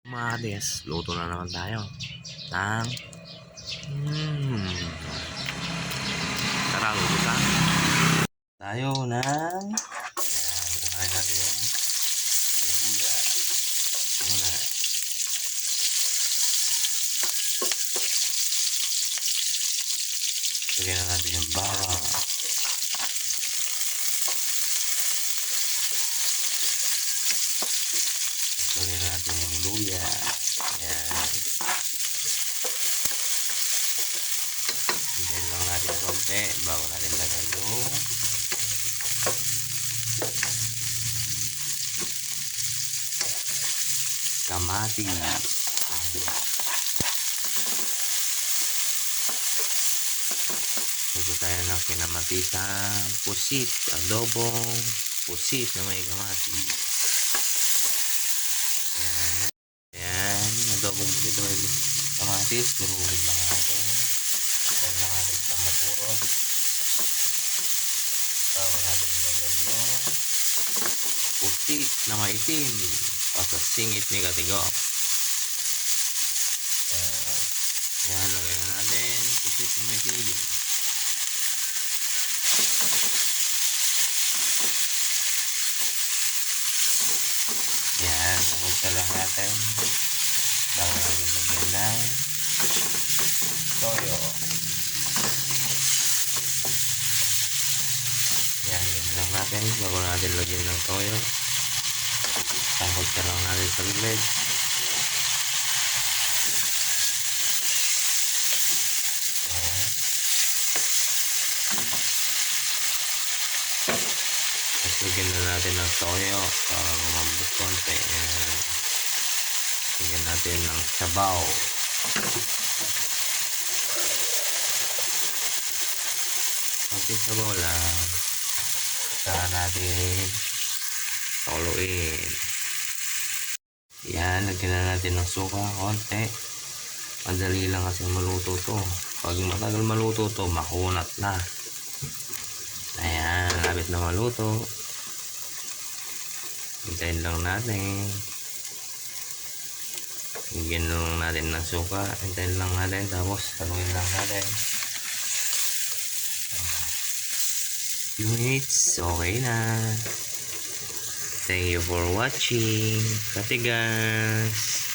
Mga des, luto na naman tayo ng tara, luto tayo ng kakain natin yung luya muna. Lagyan na natin yung bawang, lagyan na natin yung luya. Ayan, hintayin lang natin konti bago natin lagay yung kamatis. Luto tayo ng kinamatisang pusit, adobong pusit na may kamatis. Ayan, ayan, adobong pusit na may kamatis. Durugin lang natin. Hintayin lang natin sa maturo bago natin ilagay yung pusit na maitim para singit ni Katigok. Ayan, lagay na natin pusit na maitim. Yan, nakunta lang natin bago natin lagyan ng toyo. Yan, yun lang natin bago natin lagyan ng toyo. Nakunta lang natin sa gilid. Lagyan na natin ng toyo para lumambot konti. Lagyan natin ng sabaw. Konti sabaw lang. Saka natin pakuluin. Yan, lagyan na natin ng suka konti. Madali lang kasi maluto to. Pag matagal maluto to, makunat na. Ayan, labit na maluto. Hintayin lang natin. Higyan lang natin ng suka. Hintayin lang natin. Tapos haluin lang natin. Few minutes. Okay na. Thank you for watching. Katigas.